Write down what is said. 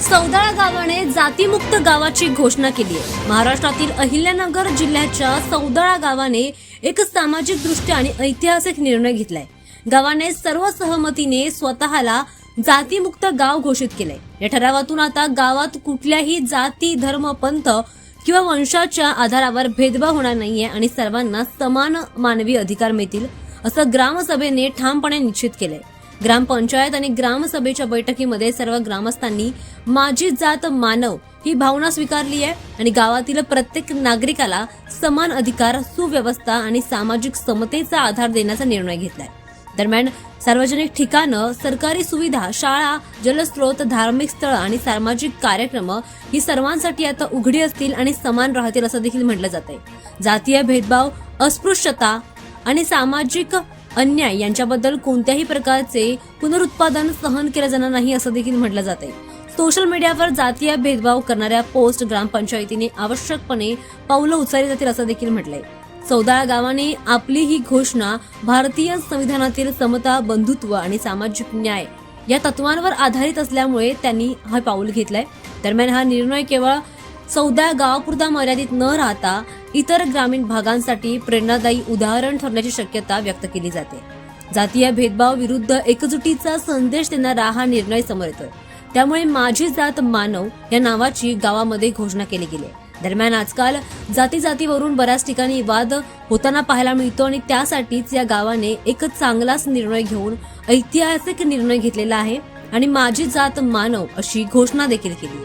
सौदाळा गावाने जातीमुक्त गावाची घोषणा केली आहे। महाराष्ट्रातील अहिल्यानगर जिल्ह्याच्या सौदाळा गावाने एक सामाजिक दृष्ट्या आणि ऐतिहासिक निर्णय घेतलाय। गावाने सर्व सहमतीने स्वतःला जातीमुक्त गाव घोषित केलंय। या ठरावातून आता गावात कुठल्याही जाती, धर्म, पंथ किंवा वंशाच्या आधारावर भेदभाव होणार नाहीये आणि सर्वांना समान मानवी अधिकार मिळतील, असं ग्रामसभेने ठामपणे निश्चित केलंय। ग्रामपंचायत आणि ग्रामसभेच्या बैठकीमध्ये सर्व ग्रामस्थांनी माझी जात मानव ही भावना स्वीकारली आहे आणि गावातील प्रत्येक नागरिकाला समान अधिकार, सुव्यवस्था आणि सामाजिक समतेचा आधार देण्याचा निर्णय घेतलाय। दरम्यान सार्वजनिक ठिकाणं, सरकारी सुविधा, शाळा, जलस्रोत, धार्मिक स्थळ आणि सामाजिक कार्यक्रम ही सर्वांसाठी आता उघडी असतील आणि समान राहतील असं देखील म्हटलं जातंय। जातीय भेदभाव, अस्पृश्यता आणि सामाजिक अन्याय यांच्याबद्दल कोणत्याही प्रकारचे पुनरुत्पादन सहन केलं जाणार नाही असं देखील म्हटलं जातंय। सोशल मीडियावर जातीय भेदभाव करणाऱ्या पोस्ट ग्रामपंचायतीने आवश्यकपणे पावलं उचलली जातील असं देखील म्हटलंय। सौदाळा गावाने आपली ही घोषणा भारतीय संविधानातील समता, बंधुत्व आणि सामाजिक न्याय या तत्वांवर आधारित असल्यामुळे त्यांनी हा पाऊल घेतलंय। दरम्यान हा निर्णय केवळ सौदाळा गावापुरता मर्यादित न राहता इतर ग्रामीण भागांसाठी प्रेरणादायी उदाहरण ठरण्याची शक्यता व्यक्त केली जाते। जातीय भेदभाव विरुद्ध एकजुटीचा संदेश देणारा हा निर्णय समोर येतोय। त्यामुळे माझी जात मानव या नावाची गावामध्ये घोषणा केली गेली। दरम्यान आजकाल जातीवरून बऱ्याच ठिकाणी वाद होताना पाहायला मिळतो आणि त्यासाठीच या गावाने एक चांगलाच निर्णय घेऊन ऐतिहासिक निर्णय घेतलेला आहे आणि माझी जात मानव अशी घोषणा देखील केली।